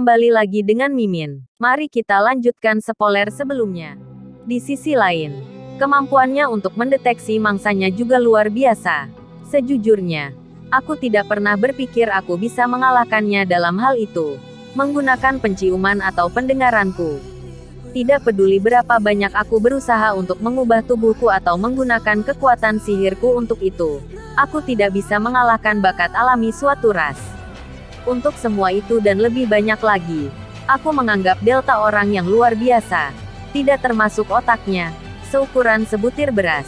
Kembali lagi dengan Mimin. Mari kita lanjutkan spoiler sebelumnya. Di sisi lain, kemampuannya untuk mendeteksi mangsanya juga luar biasa. Sejujurnya, aku tidak pernah berpikir aku bisa mengalahkannya dalam hal itu. Menggunakan penciuman atau pendengaranku. Tidak peduli berapa banyak aku berusaha untuk mengubah tubuhku atau menggunakan kekuatan sihirku untuk itu. Aku tidak bisa mengalahkan bakat alami suatu ras. Untuk semua itu dan lebih banyak lagi, aku menganggap Delta orang yang luar biasa. Tidak termasuk otaknya, seukuran sebutir beras.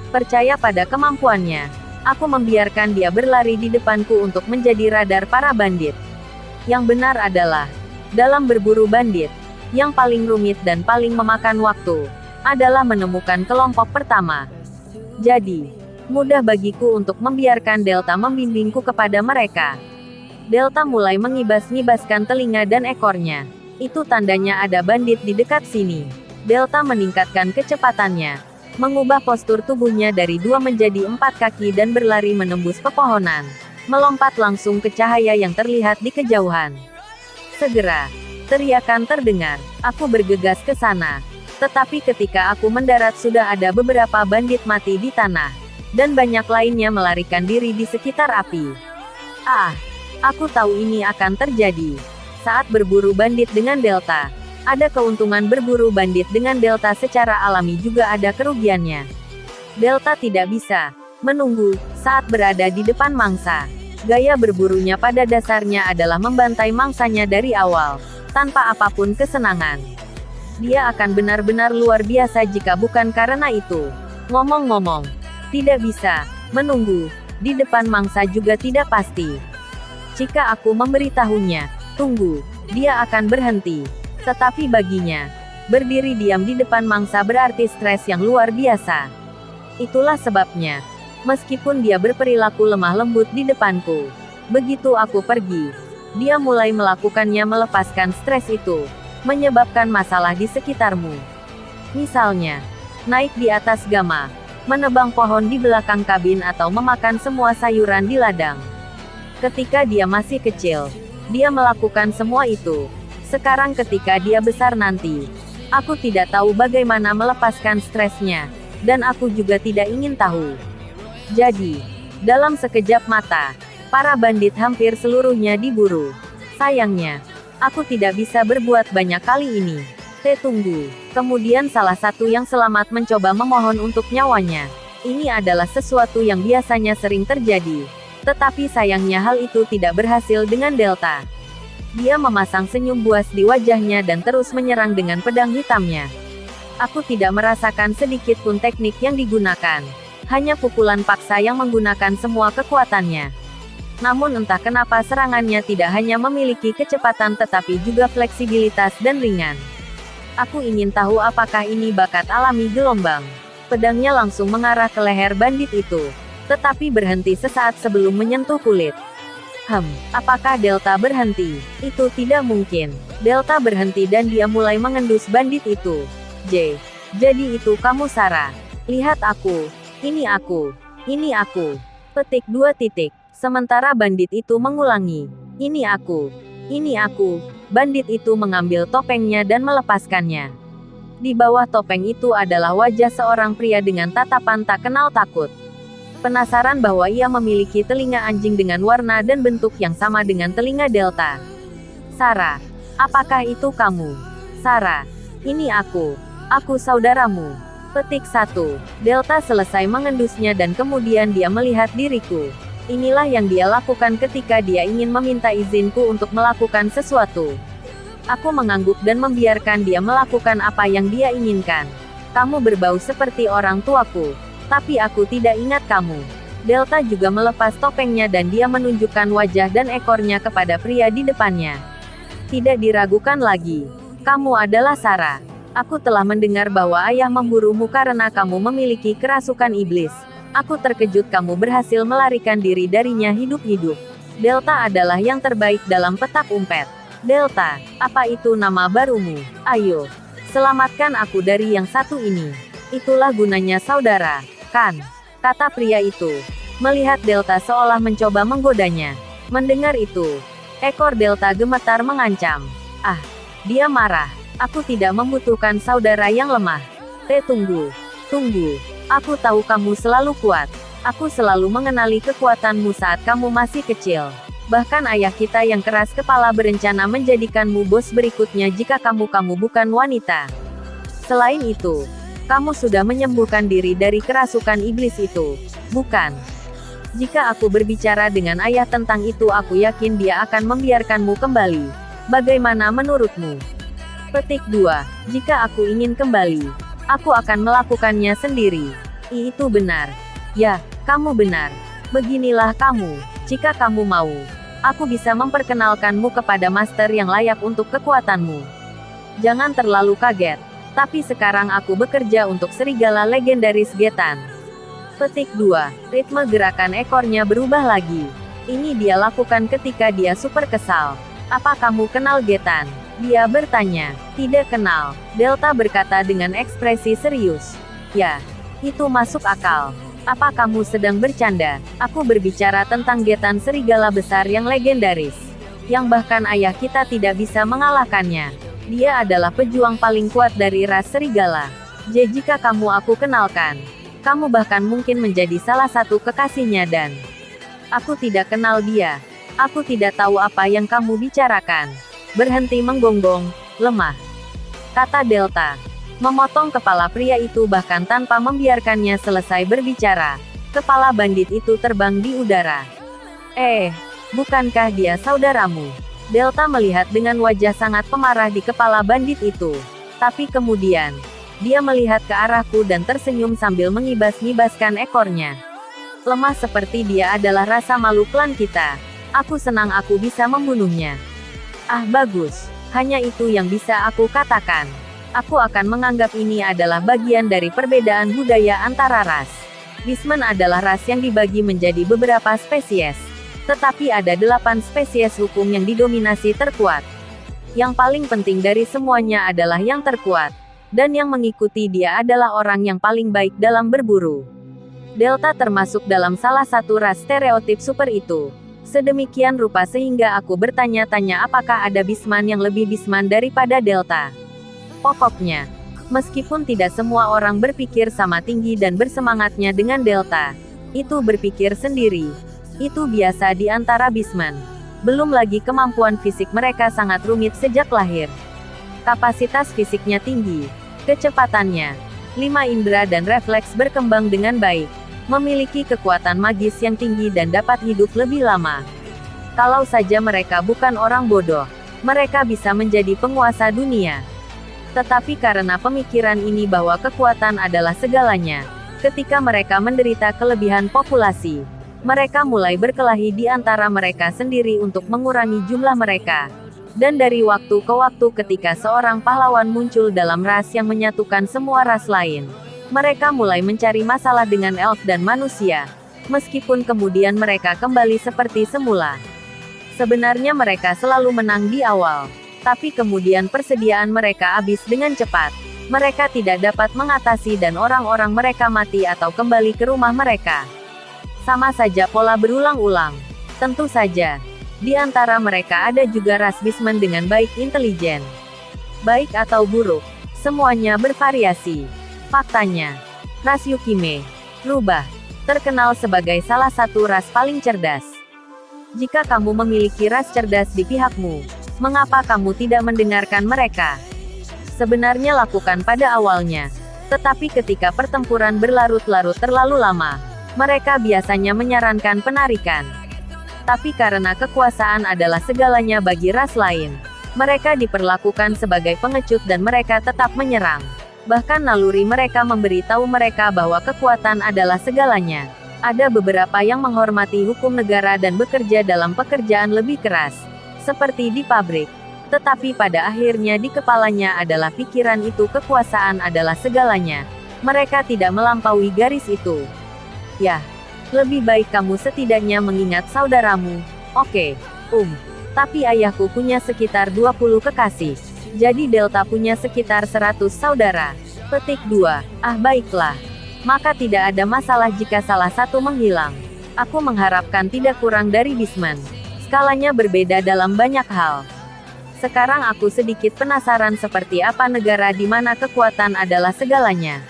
Percaya pada kemampuannya, aku membiarkan dia berlari di depanku untuk menjadi radar para bandit. Yang benar adalah, dalam berburu bandit, yang paling rumit dan paling memakan waktu, adalah menemukan kelompok pertama. Jadi, mudah bagiku untuk membiarkan Delta membimbingku kepada mereka. Delta mulai mengibas-ngibaskan telinga dan ekornya. Itu tandanya ada bandit di dekat sini. Delta meningkatkan kecepatannya, mengubah postur tubuhnya dari 2 menjadi 4 kaki dan berlari menembus pepohonan. Melompat langsung ke cahaya yang terlihat di kejauhan. Segera, teriakan terdengar. Aku bergegas ke sana. Tetapi ketika aku mendarat sudah ada beberapa bandit mati di tanah. Dan banyak lainnya melarikan diri di sekitar api. Aku tahu ini akan terjadi. Saat berburu bandit dengan Delta, ada keuntungan berburu bandit dengan Delta secara alami juga ada kerugiannya. Delta tidak bisa menunggu saat berada di depan mangsa. Gaya berburunya pada dasarnya adalah membantai mangsanya dari awal, tanpa apapun kesenangan. Dia akan benar-benar luar biasa jika bukan karena itu. Ngomong-ngomong, tidak bisa menunggu di depan mangsa juga tidak pasti. Jika aku memberitahunya, tunggu, dia akan berhenti. Tetapi baginya, berdiri diam di depan mangsa berarti stres yang luar biasa. Itulah sebabnya, meskipun dia berperilaku lemah lembut di depanku, begitu aku pergi, dia mulai melakukannya melepaskan stres itu, menyebabkan masalah di sekitarmu. Misalnya, naik di atas gama, menebang pohon di belakang kabin atau memakan semua sayuran di ladang. Ketika dia masih kecil, dia melakukan semua itu. Sekarang ketika dia besar nanti, aku tidak tahu bagaimana melepaskan stresnya, dan aku juga tidak ingin tahu. Jadi, dalam sekejap mata, para bandit hampir seluruhnya diburu. Sayangnya, aku tidak bisa berbuat banyak kali ini. Tunggu. Kemudian salah satu yang selamat mencoba memohon untuk nyawanya. Ini adalah sesuatu yang biasanya sering terjadi. Tetapi sayangnya hal itu tidak berhasil dengan Delta. Dia memasang senyum buas di wajahnya dan terus menyerang dengan pedang hitamnya. Aku tidak merasakan sedikit pun teknik yang digunakan. Hanya pukulan paksa yang menggunakan semua kekuatannya. Namun entah kenapa serangannya tidak hanya memiliki kecepatan tetapi juga fleksibilitas dan ringan. Aku ingin tahu apakah ini bakat alami gelombang. Pedangnya langsung mengarah ke leher bandit itu. Tetapi berhenti sesaat sebelum menyentuh kulit. Apakah Delta berhenti? Itu tidak mungkin. Delta berhenti dan dia mulai mengendus bandit itu. Jadi itu kamu Sarah. Lihat aku. Ini aku. Ini aku. Petik 2 titik. Sementara bandit itu mengulangi. Ini aku. Ini aku. Bandit itu mengambil topengnya dan melepaskannya. Di bawah topeng itu adalah wajah seorang pria dengan tatapan tak kenal takut. Penasaran bahwa ia memiliki telinga anjing dengan warna dan bentuk yang sama dengan telinga Delta. Sarah, apakah itu kamu? Sarah, ini aku. Aku saudaramu. Petik 1. Delta selesai mengendusnya dan kemudian dia melihat diriku. Inilah yang dia lakukan ketika dia ingin meminta izinku untuk melakukan sesuatu. Aku mengangguk dan membiarkan dia melakukan apa yang dia inginkan. Kamu berbau seperti orang tuaku. Tapi aku tidak ingat kamu. Delta juga melepas topengnya dan dia menunjukkan wajah dan ekornya kepada pria di depannya. Tidak diragukan lagi. Kamu adalah Sarah. Aku telah mendengar bahwa ayah memburumu karena kamu memiliki kerasukan iblis. Aku terkejut kamu berhasil melarikan diri darinya hidup-hidup. Delta adalah yang terbaik dalam petak umpet. Delta, apa itu nama barumu? Ayo, selamatkan aku dari yang satu ini. Itulah gunanya saudara. Kan? Kata pria itu. Melihat Delta seolah mencoba menggodanya. Mendengar itu, Ekor Delta gemetar mengancam. Ah, dia marah. Aku tidak membutuhkan saudara yang lemah. Tunggu. Tunggu. Aku tahu kamu selalu kuat. Aku selalu mengenali kekuatanmu saat kamu masih kecil. Bahkan ayah kita yang keras kepala berencana menjadikanmu bos berikutnya jika kamu bukan wanita. Selain itu, kamu sudah menyembuhkan diri dari kerasukan iblis itu, bukan? Jika aku berbicara dengan ayah tentang itu, aku yakin dia akan membiarkanmu kembali. Bagaimana menurutmu? Petik 2. Jika aku ingin kembali, aku akan melakukannya sendiri. Itu benar. Ya, kamu benar. Beginilah kamu. Jika kamu mau, aku bisa memperkenalkanmu kepada master yang layak untuk kekuatanmu. Jangan terlalu kaget. Tapi sekarang aku bekerja untuk serigala legendaris Getan. Petik 2. Ritme gerakan ekornya berubah lagi. Ini dia lakukan ketika dia super kesal. Apa kamu kenal Getan? Dia bertanya. Tidak kenal. Delta berkata dengan ekspresi serius. Ya, itu masuk akal. Apa kamu sedang bercanda? Aku berbicara tentang Getan serigala besar yang legendaris. Yang bahkan ayah kita tidak bisa mengalahkannya. Dia adalah pejuang paling kuat dari ras serigala. Jika kamu aku kenalkan, kamu bahkan mungkin menjadi salah satu kekasihnya dan aku tidak kenal dia. Aku tidak tahu apa yang kamu bicarakan. Berhenti menggonggong, lemah. Kata Delta. Memotong kepala pria itu bahkan tanpa membiarkannya selesai berbicara. Kepala bandit itu terbang di udara. Bukankah dia saudaramu? Delta melihat dengan wajah sangat pemarah di kepala bandit itu. Tapi kemudian, dia melihat ke arahku dan tersenyum sambil mengibas-ngibaskan ekornya. Lemah seperti dia adalah rasa malu klan kita. Aku senang aku bisa membunuhnya. Ah, bagus. Hanya itu yang bisa aku katakan. Aku akan menganggap ini adalah bagian dari perbedaan budaya antara ras. Beastmen adalah ras yang dibagi menjadi beberapa spesies. Tetapi ada 8 spesies hukum yang didominasi terkuat. Yang paling penting dari semuanya adalah yang terkuat. Dan yang mengikuti dia adalah orang yang paling baik dalam berburu. Delta termasuk dalam salah satu ras stereotip super itu. Sedemikian rupa sehingga aku bertanya-tanya apakah ada Beastman yang lebih Beastman daripada Delta. Pokoknya, meskipun tidak semua orang berpikir sama tinggi dan bersemangatnya dengan Delta, itu berpikir sendiri. Itu biasa di antara Beastman. Belum lagi kemampuan fisik mereka sangat rumit sejak lahir. Kapasitas fisiknya tinggi. Kecepatannya, 5 indera dan refleks berkembang dengan baik. Memiliki kekuatan magis yang tinggi dan dapat hidup lebih lama. Kalau saja mereka bukan orang bodoh, mereka bisa menjadi penguasa dunia. Tetapi karena pemikiran ini bahwa kekuatan adalah segalanya, ketika mereka menderita kelebihan populasi, mereka mulai berkelahi di antara mereka sendiri untuk mengurangi jumlah mereka. Dan dari waktu ke waktu ketika seorang pahlawan muncul dalam ras yang menyatukan semua ras lain, mereka mulai mencari masalah dengan elf dan manusia, meskipun kemudian mereka kembali seperti semula. Sebenarnya mereka selalu menang di awal, tapi kemudian persediaan mereka habis dengan cepat. Mereka tidak dapat mengatasi dan orang-orang mereka mati atau kembali ke rumah mereka. Sama saja pola berulang-ulang. Tentu saja, di antara mereka ada juga ras Beastman dengan baik intelijen. Baik atau buruk, semuanya bervariasi. Faktanya, ras Yukime, rubah, terkenal sebagai salah satu ras paling cerdas. Jika kamu memiliki ras cerdas di pihakmu, mengapa kamu tidak mendengarkan mereka? Sebenarnya lakukan pada awalnya. Tetapi ketika pertempuran berlarut-larut terlalu lama, mereka biasanya menyarankan penarikan. Tapi karena kekuasaan adalah segalanya bagi ras lain, mereka diperlakukan sebagai pengecut dan mereka tetap menyerang. Bahkan naluri mereka memberi tahu mereka bahwa kekuatan adalah segalanya. Ada beberapa yang menghormati hukum negara dan bekerja dalam pekerjaan lebih keras, seperti di pabrik. Tetapi pada akhirnya di kepalanya adalah pikiran itu kekuasaan adalah segalanya. Mereka tidak melampaui garis itu. Ya, lebih baik kamu setidaknya mengingat saudaramu. Oke, tapi ayahku punya sekitar 20 kekasih. Jadi Delta punya sekitar 100 saudara. Petik 2. Ah, baiklah. Maka tidak ada masalah jika salah satu menghilang. Aku mengharapkan tidak kurang dari Beastman. Skalanya berbeda dalam banyak hal. Sekarang aku sedikit penasaran seperti apa negara di mana kekuatan adalah segalanya.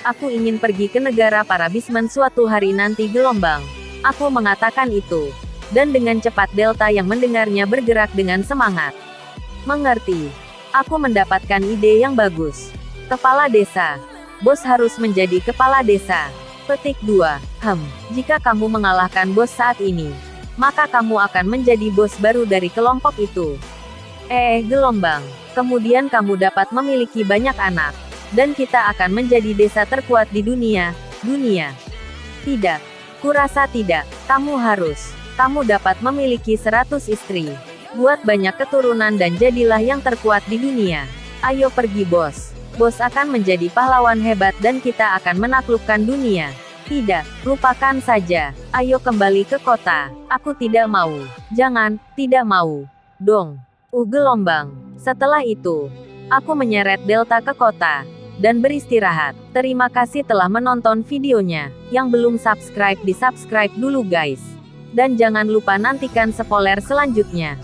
Aku ingin pergi ke negara para bismen suatu hari nanti. Gelombang. Aku mengatakan itu. Dan dengan cepat Delta yang mendengarnya bergerak dengan semangat. Mengerti. Aku mendapatkan ide yang bagus. Kepala desa. Bos harus menjadi kepala desa. Petik 2. Jika kamu mengalahkan bos saat ini, maka kamu akan menjadi bos baru dari kelompok itu. Gelombang. Kemudian kamu dapat memiliki banyak anak. Dan kita akan menjadi desa terkuat di dunia. Tidak. Kurasa tidak. Kamu dapat memiliki 100 istri. Buat banyak keturunan dan jadilah yang terkuat di dunia. Ayo pergi bos. Bos akan menjadi pahlawan hebat dan kita akan menaklukkan dunia. Tidak, lupakan saja. Ayo kembali ke kota. Aku tidak mau. Jangan, tidak mau. Dong. Gelombang. Setelah itu, aku menyeret Delta ke kota. Dan beristirahat. Terima kasih telah menonton videonya. Yang belum subscribe di subscribe dulu guys. Dan jangan lupa nantikan spoiler selanjutnya.